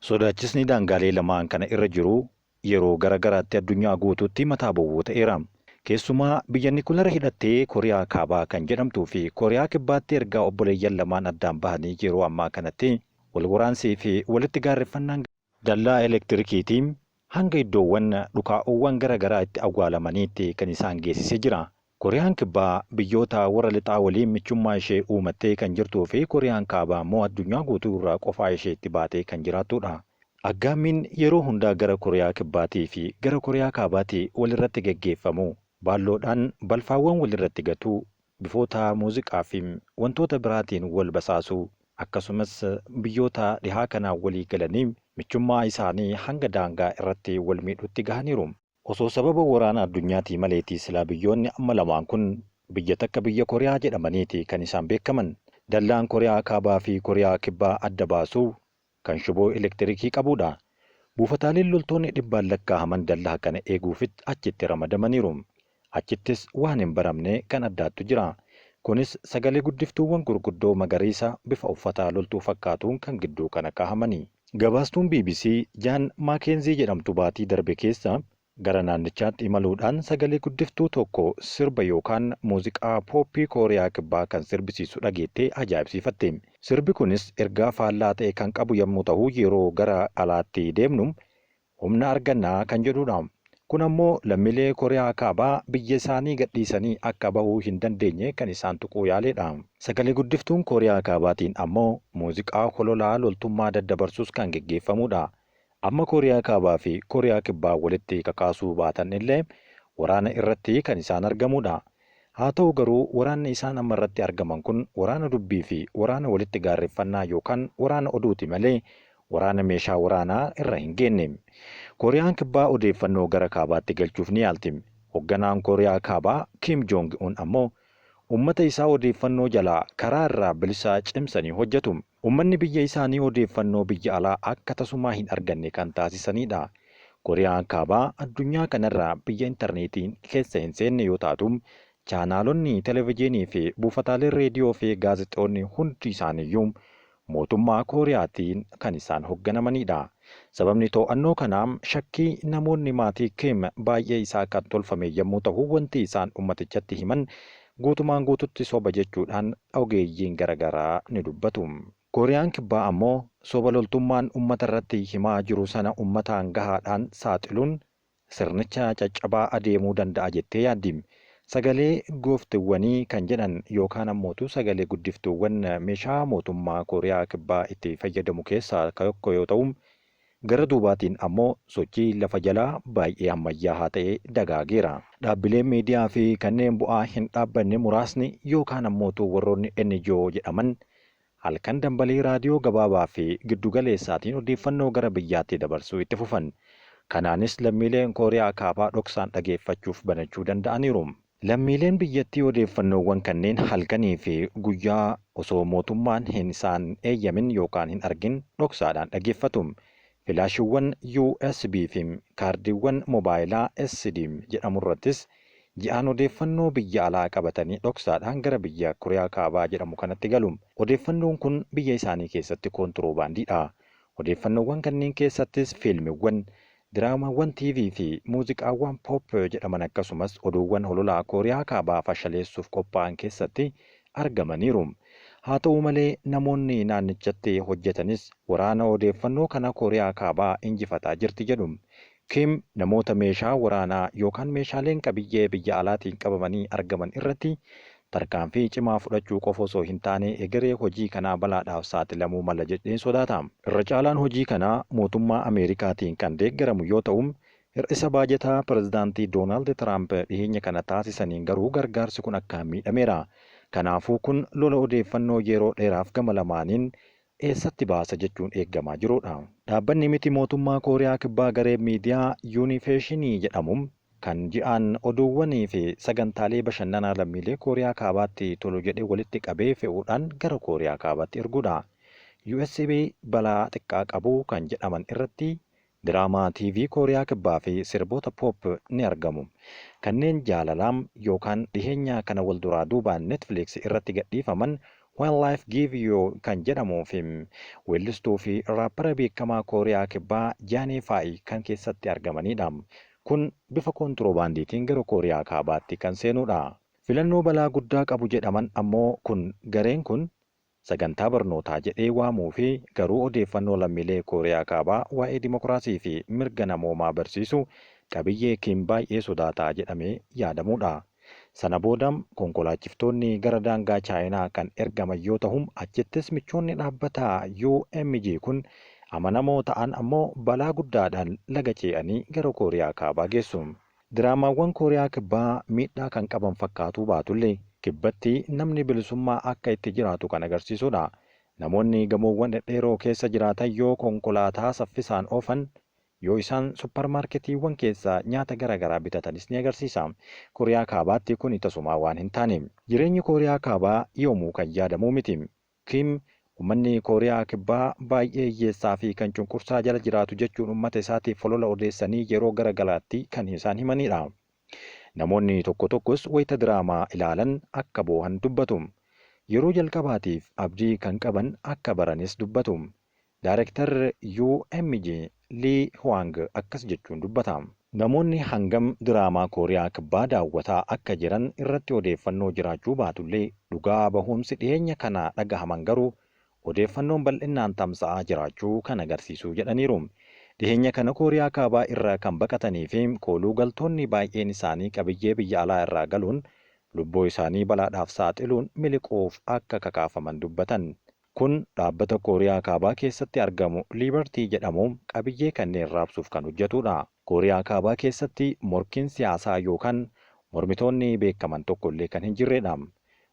Sodaachisni daangaalee lamaan kana irra jiru yeroo garagaraatti addunyaa guutuutti mataa bu'uu ta'eera. Keessumaa biyya Nikuleera hidhattee Kooriyaa Kaabaa kan jedhamtuu fi Kooriyaa Kibbaatti ergaa obboleeyyan lamaan addaan bahanii yeroo ammaa kanatti wal waraansii fi walitti gaarreffannaan dallaa elektirikiitiin hanga iddoowwan dhukaa'uuwwan garagaraa itti awwaalamaniitti kan isaan geessisee jira. Kooriyaan Kibbaa biyyoota warra lixaa waliin michummaa ishee uumattee kan jirtuu fi Kooriyaan Kaabaa immoo addunyaa guutuu irraa qofaa ishee itti baatee kan jiraatudha. Aggaammiin yeroo hundaa gara Kooriyaa Kibbaatii fi gara Kooriyaa Kaabaatii walirratti geggeeffamu baalloodhaan balfaawwan walirratti gatuu bifoota muuziqaa fi wantoota biraatiin wal basaasuu akkasumas biyyoota dhihaa kanaan walii galanii michummaa isaanii hanga daangaa irratti wal miidhutti gahaniiru. Osoo sababa waraana addunyaatii maleetii silaa biyyoonni amma lamaan kun biyya takka biyya Kooriyaa jedhamaniiti kan isaan beekaman. Dallaan Kooriyaa Kaabaa fi Kooriyaa Kibbaa adda baasuu kan shiboo elektirikii qabudha. Buufataaleen loltoonni dhibbaan lakkaa'aman dallaa kana eeguufitti achitti ramadamaniiru. Achittis waan hin baramne kan addaattu jira. Kunis sagalee guddiftuuwwan gurguddoo magariisa bifa uffataa loltuu fakkaatuun kan gidduu kana kaahamani. Gabaastuun BBC Jaan Maakenzii jedhamtu baatii darbe keessa gara naannichaatti imaluudhaan sagalee guddiftuu tokko sirba yookaan muuziqaa pooppii Kooriyaa Kibbaa kan sirbisiisu dhageettee ajaa'ibsiifatte. Sirbi kunis ergaa faallaa ta'e kan qabu yommuu ta'u yeroo gara alaatti deemnu humna argannaa kan jedhudha. Kun ammoo lammiilee Kooriyaa Kaabaa biyya isaanii gadhiisanii akka bahuu hin dandeenye kan isaan tuquu yaaledha. Sagalee guddiftuun Kooriyaa Kaabaatiin ammoo muuziqaa hololaa loltummaa daddabarsuus kan geggeeffamudha. Amma Kooriyaa Kaabaa fi Kooriyaa Kibbaa walitti kakaasuu baatan illee waraana irratti kan isaan argamudha. Haa ta'u garuu waraanni isaan amma irratti argaman kun waraana dubbii fi waraana walitti gaarreffannaa yookaan waraana oduuti malee waraana meeshaa waraanaa irra hin geenne. Kooriyaan Kibbaa odeeffannoo gara Kaabaatti galchuuf ni yaalti. Hoogganaan Kooriyaa Kaabaa Kim Jong-un ammoo ummata isaa odeeffannoo jalaa karaa irraa bilisaa cimsanii hojjetu. Ummanni biyya isaanii odeeffannoo biyya alaa akka tasumaa hin arganne kan taasisanidha. Kooriyaan Kaabaa addunyaa kanarraa biyya intarneetiin keessa hin seenne yoo taatu, chaanaalonni televezyiinii fi buufataaleen reediyoo fi gaazexoonni hundi isaaniiyyuu mootummaa Kooriyaatiin kan isaan hoogganamanidha. Sababni to'annoo kanaa shakkii namoonni maatii Kim baay'ee isaa kan tolfame yommuu ta'u wanti isaan ummatichatti himan guutumaan guututti soba jechuudhaan ogeeyyiin garagaraa ni dubbatu. Kooriyaan Kibbaa ammoo soba loltummaan ummata irratti himaa jiru sana ummataan gahaadhaan saaxiluun sirnicha caccabaa adeemuu danda'a jettee yaaddi. Sagalee gooftuwwanii kan jedhan yookaan ammootu sagalee guddiftuuwwan meeshaa mootummaa Kooriyaa Kibbaa itti fayyadamu keessaa tokko yoo ta'u, gara duubaatiin ammoo sochii lafa jalaa baay'ee ammayyaa ta'e dagaageera. Dhaabbileen miidiyaa fi kanneen bu'aa hin dhaabbanne muraasni yookaan ammootu warroonni NGO jedhaman halkan dambalii raadiyoo gabaabaa fi giddugaleessaatiin odeeffannoo gara biyyaatti dabarsuu itti fufan. Kanaanis lammiileen Kooriyaa Kaabaa dhoksaan dhageeffachuuf banachuu danda'aniiru. Lammiileen biyyattii odeeffannoowwan kanneen halkanii fi guyyaa osoo mootummaan hin isaan eeyyamin yookaan hin argin dhoksaadhaan dhageeffatu. Filaashiiwwan USB fi kaardiiwwan moobaayilaa SD jedhamu irrattis ji'aan odeeffannoo biyya alaa qabatanii dhoksaadhaan gara biyya Kooriyaa Kaabaa jedhamu kanatti galu. Odeeffannoon kun biyya isaanii keessatti koontiroobaandiidha. Odeeffannoowwan kanneen keessattis fiilmiiwwan, diraamaawwan TV fi muuziqaawwan pop jedhaman akkasumas oduuwwan hololaa Kooriyaa Kaabaa fashaleessuuf qophaa'an keessatti argamaniiru. Haa ta'u malee namoonni naannichatti hojjetanis waraana odeeffannoo kana Kooriyaa Kaabaa injifataa jirti jedhu. Kim namoota meeshaa waraanaa yookaan meeshaaleen qabiyyee biyya alaatiin qabamanii argaman irratti tarkaanfii cimaa fudhachuu qofa osoo hin taane egeree hojii kanaa balaadhaaf saaxilamuu mala jedhee sodaata. Irra caalaan hojii kanaa mootummaa Ameerikaatiin kan deeggaramu yoo ta'u, hir'isa baajetaa pirezidaantii Doonaald Tiraamp dhiyeenya kana taasisaniin garuu gargaarsi kun akkaan miidhameera. Kanaafuu kun lola odeeffannoo yeroo dheeraaf gama lamaaniin eessatti baasa jechuun eeggamaa jirudha. Dhaabbanni miti mootummaa Kooriyaa Kibbaa garee miidiyaa Yuunifeeshinii jedhamu kan ji'aan oduuwwanii fi sagantaalee bashannanaa lammiilee Kooriyaa Kaabaatti tolu jedhee walitti qabee fe'uudhaan gara Kooriyaa Kaabaatti erguudha. USB balaa xiqqaa qabu kan jedhaman irratti diraamaa TV Kooriyaa Kibbaa fi sirboota pop ni argamu. Kanneen jaalalaan yookaan dhiheenya kana wal duraa duubaan Netflix irratti gadhiifaman When Life Give You kan jedhamuu fi weellistuu fi raappara beekamaa Kooriyaa Kibbaa Jaanii Faayi kan keessatti argamanidha. Kun bifa kontiroobaandiitiin gara Kooriyaa Kaabaatti kan seenudha. Filannoo balaa guddaa qabu jedhaman ammoo gareen kun sagantaa barnootaa jedhee waamuu fi garuu odeeffannoo lammiilee Kooriyaa Kaabaa waa'ee dimokiraasii fi mirga namoomaa barsiisu qabiyyee Kiim baay'ee sodaataa jedhamee yaadamudha. Sana booda konkolaachiftoonni gara daangaa Chaayinaa kan ergaman yoo ta'u achittis michoonni dhaabbataa UMG kun amanamoo ta'an ammoo balaa guddaadhaan laga ce'anii gara Kooriyaa Kaabaa geessu. Diraamaawwan Kooriyaa Kibbaa miidhaa kan qaban fakkaatuu baatullee kibbatti namni bilisummaa akka itti jiraatu kan agarsiisudha. Namoonni gamoowwan dhedheeroo keessa jiraatan yoo konkolaataa saffisaan oofan yoo isaan supparmaarketiiwwan keessaa nyaata garaagaraa bitatanis ni agarsiisa. Kooriyaa Kaabaatti kun tasumaa waan hin taane. Jireenyi Kooriyaa Kaabaa yoomuu kan yaadamuu miti. Kiim uummanni Kooriyaa Kibbaa baay'ee hiyyeessaa fi kan cunqursaa jala jiraatu jechuun uummata isaatiif olola odeessanii yeroo garagaraatti kan isaan himanidha. Namoonni tokko tokkos wayita diraamaa ilaalan akka boohan dubbatu. Yeroo jalqabaatiif abdii kan qaban akka baranis dubbatu. Daayirektar UMG Lee Hwang akkas jechuun dubbata. Namoonni hangam diraamaa Kooriyaa Kibbaa daawwataa akka jiran irratti odeeffannoo jiraachuu baatullee dhugaa bahumsi dhiyeenya kana dhagahaman garuu odeeffannoon bal'inaan tamsa'aa jiraachuu kan agarsiisu jedhaniiru. Dhiyeenya kana Kooriyaa Kaabaa irraa kan baqatanii fi kooluu galtoonni baay'een isaanii qabiyyee biyya alaa irraa galuun lubbuu isaanii balaadhaaf saaxiluun miliquuf akka kakaafaman dubbatan. Kun dhaabbata Kooriyaa Kaabaa keessatti argamu Liberty jedhamu qabiyyee kanneen raabsuuf kan hojjetudha. Kooriyaa Kaabaa keessatti morkiin siyaasaa yookaan mormitoonni beekaman tokkollee kan hin jirredha.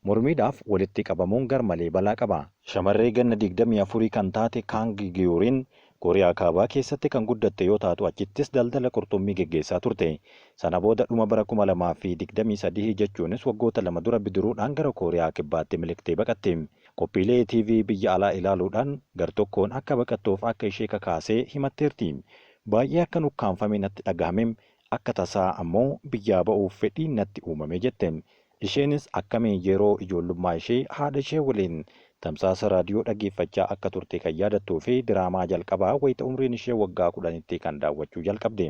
Mormiidhaaf walitti qabamuun garmalee balaa qaba. Shamarree ganna 24 kan taate Kang Giyuriin Kooriyaa Kaabaa keessatti kan guddatte yoo taatu achittis daldala qurxummii geggeessaa turte. Sana booda dhuma bara 2023 jechuunis waggoota 2 dura bidiruudhaan gara Kooriyaa Kibbaatti miliqtee baqatte. Qophiilee TV biyya alaa ilaaluudhaan gartokkoon akka baqattuuf akka ishee kakaasee himatteerti. Baay'ee akka nukkaanfame natti dhagahame akka tasaa ammoo biyyaa ba'uuf fedhiin natti uumame jette. Isheenis akkamiin yeroo ijoollummaa ishee haadha ishee waliin tamsaasa raadiyoo dhaggeeffachaa akka turte kan yaadattuu fi diraamaa jalqabaa wayita umriin ishee waggaa 10tti kan daawwachuu jalqabde.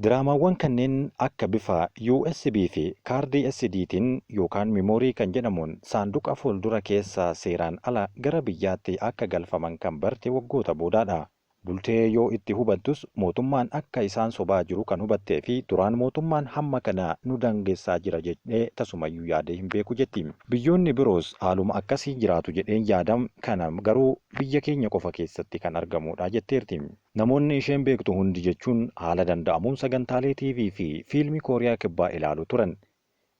Diraamaawwan kanneen akka bifa USB fi kaardii SDtiin yookaan meemoorii kan jedhamuun saanduqa fuuldura keessaa seeraan ala gara biyyaatti akka galfaman kan barte waggoota boodaadha. Bultee yoo itti hubattus mootummaan akka isaan sobaa jiru kan hubattee fi duraan mootummaan hamma kana nu dangeessaa jira jedhee tasumayyuu yaadee hin beeku jetti. Biyyoonni biroos haaluma akkasii jiraatu jedheen yaadam kana garuu biyya keenya qofa keessatti kan argamudha jetteerti. Namoonni isheen beektu hundi jechuun haala danda'amuun sagantaalee TV fi fiilmii Kooriyaa Kibbaa ilaalu turan.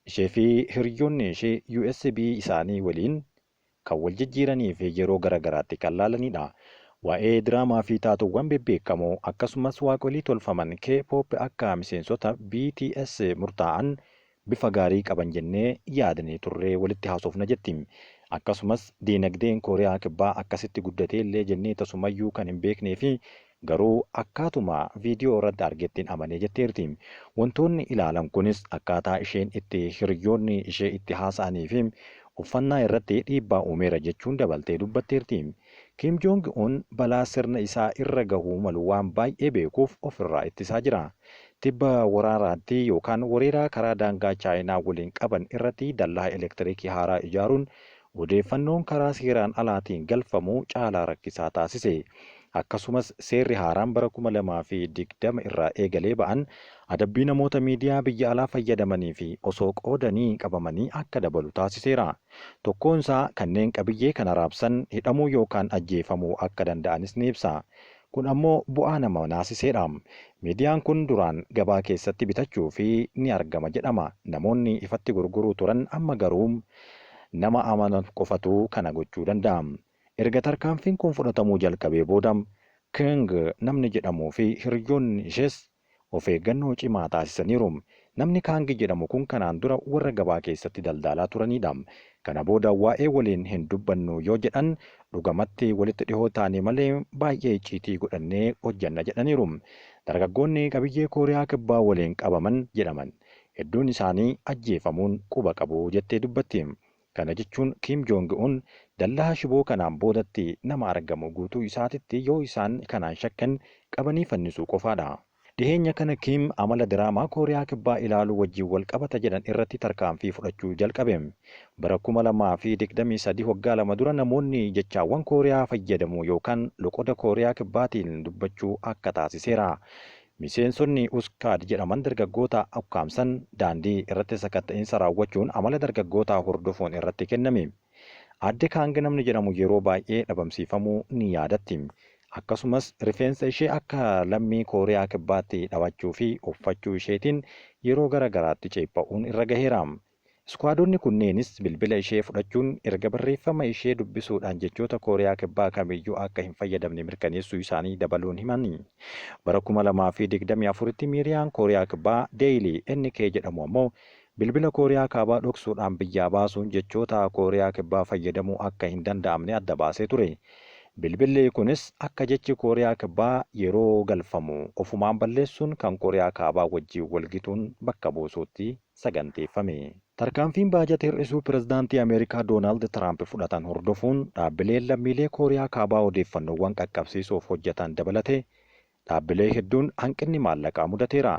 Ishee fi hiriyoonni ishee USB isaanii waliin kan wal jijjiiranii fi yeroo garagaraatti kan laalanidha. Waa'ee diraamaa fi taatuuwwan bebbeekamoo akkasumas waaqolii tolfaman K-pop akka miseensota BTS murtaa'an bifa gaarii qaban jennee yaadnee turree walitti haasofna jetti. Akkasumas diinagdeen Kooriyaa Kibbaa akkasitti guddatee illee jennee tasumayyuu kan hin beeknee fi garuu akkaatuma viidiyoo irratti argettiin amanee jetteerti. Wantoonni ilaalan kunis akkaataa isheen itti hiriyoonni ishee itti haasa'anii fi uffannaa irratti dhiibbaa uumeera jechuun dabaltee dubbatteerti. Kim Jong-un balaa sirna isaa irra gahuu malu waan baay'ee beekuuf ofirraa ittisaa jira. Tibba waraaraatti yookaan weeraraa karaa daangaa Chaayinaa waliin qaban irratti dallaa elektiriikii haaraa ijaaruun odeeffannoon karaa seeraan alaatiin galfamuu caalaa rakkisaa taasise. Akkasumas seerri haaraan bara 2020 irraa eegalee ba'an adabbii namoota miidiyaa biyya alaa fayyadamanii fi osoo qoodanii qabamanii akka dabalu taasiseera. Tokkoonsaa kanneen qabiyyee kana raabsan hidhamuu yookaan ajjeefamuu akka danda'anis ni ibsa. Kun ammoo bu'aa nama naasiseedha. Miidiyaan kun duraan gabaa keessatti bitachuu fi ni argama jedhama. Namoonni ifatti gurguruu turan amma garuu nama amanan qofatu kana gochuu danda'a. Erga tarkaanfiin kun fudhatamuu jalqabee booda Kang namni jedhamuu fi hiriyoonni ishees of eeggannoo cimaa taasisaniiru. Namni Kang jedhamu kun kanaan dura warra gabaa keessatti daldalaa turanidha. Kana booda waa'ee waliin hin dubbannu yoo jedhan dhugamatti walitti dhihoo taane malee baay'ee icciitii godhannee hojjanna jedhaniiru. Dargaggoonni qabiyyee Kooriyaa Kibbaa waliin qabaman jedhaman hedduun isaanii ajjeefamuun quba qabu jettee dubbatti. Kana jechuun Kim Jong-un dallaa shiboo kanaan boodatti nama argamu guutuu isaatitti yoo isaan kanaan shakkan qabanii fannisuu qofaadha. Dhiheenya kana Kim amala diraamaa Kooriyaa Kibbaa ilaaluu wajjin wal qabata jedhan irratti tarkaanfii fudhachuu jalqabe. Bara 2023 waggaa lama dura namoonni jechaawwan Kooriyaa fayyadamu yookaan loqoda Kooriyaa Kibbaatiin dubbachuu akka taasiseera. Miseensonni Uskaad jedhaman dargaggoota ukkaamsan daandii irratti sakatta'insa raawwachuun amala dargaggootaa hordofuun irratti kenname. Aadde Kaang namni jedhamu yeroo baay'ee dhabamsiifamuu ni yaadatti. Akkasumas rifeensa ishee akka lammii Kooriyaa Kibbaatti dhawachuu fi uffachuu isheetiin yeroo garaagaraatti ceepha'uun irra gaheera. Iskwaadonni kunneenis bilbila ishee fudhachuun erga barreeffama ishee dubbisuudhaan jechoota Kooriyaa Kibbaa kamiyyuu akka hin fayyadamne mirkaneessuu isaanii dabaluun himani. Bara 2024tti miidiyaan Kooriyaa Kibbaa Deeyilii NK jedhamu ammoo bilbila Kooriyaa Kaabaa dhoksuudhaan biyyaa baasuun jechoota Kooriyaa Kibbaa fayyadamuu akka hin danda'amne adda baasee ture. Bilbilli kunis akka jechi Kooriyaa Kibbaa yeroo galfamu ofumaan balleessuun kan Kooriyaa Kaabaa wajjin walgituun bakka buusuutti saganteeffame. Tarkaanfiin baajata hir'isuu pirezidaantii Ameerikaa Doonaald Tiraamp fudhatan hordofuun dhaabbileen lammiilee Kooriyaa Kaabaa odeeffannoowwan qaqqabsiisuuf hojjetan dabalate dhaabbilee hedduun hanqinni maallaqaa mudateera.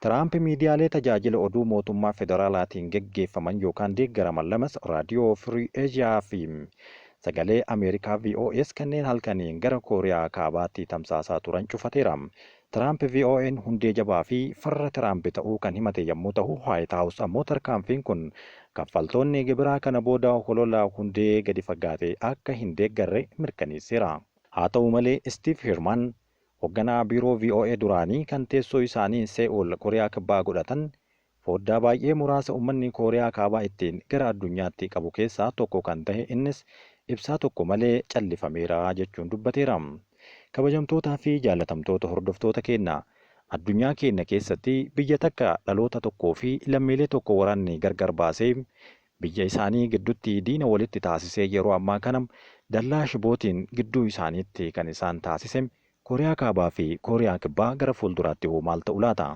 Tiraamp miidiyaalee tajaajila oduu mootummaa federaalaatiin geggeeffaman yookaan deeggaraman lamas raadiyoo Firii Eeshiyaa fi sagalee Ameerikaa VOS kanneen halkaniin gara Kooriyaa Kaabaatti tamsaasaa turan cufateera. Tiraamp VON hundee jabaa fi farra Tiraamp ta'uu kan himate yommuu ta'u, White House ammoo tarkaanfiin kun kaffaltoonni gibiraa kana booda holola hundee gadi fagaate akka hin deeggarre mirkaneesseera. Haa ta'u malee Steve Herman hoogganaa biiroo VOA duraanii kan teessoo isaanii Se'ool Kooriyaa Kibbaa godhatan foddaa baay'ee muraasa uummanni Kooriyaa Kaabaa ittiin gara addunyaatti qabu keessaa tokko kan ta'e innis ibsaa tokko malee callifameera jechuun dubbateera. Kabajamtootaa fi jaalatamtoota hordoftoota keenya addunyaa keenya keessatti biyya takka dhaloota tokkoo fi lammiilee tokko waraanni gargar baasee biyya isaanii gidduutti diina walitti taasisee yeroo ammaa kana dallaa shibootiin gidduu isaaniitti kan isaan taasise Kooriyaa Kaabaa fi Kooriyaa Kibbaa gara fuulduraatti hoo maal ta'u laata?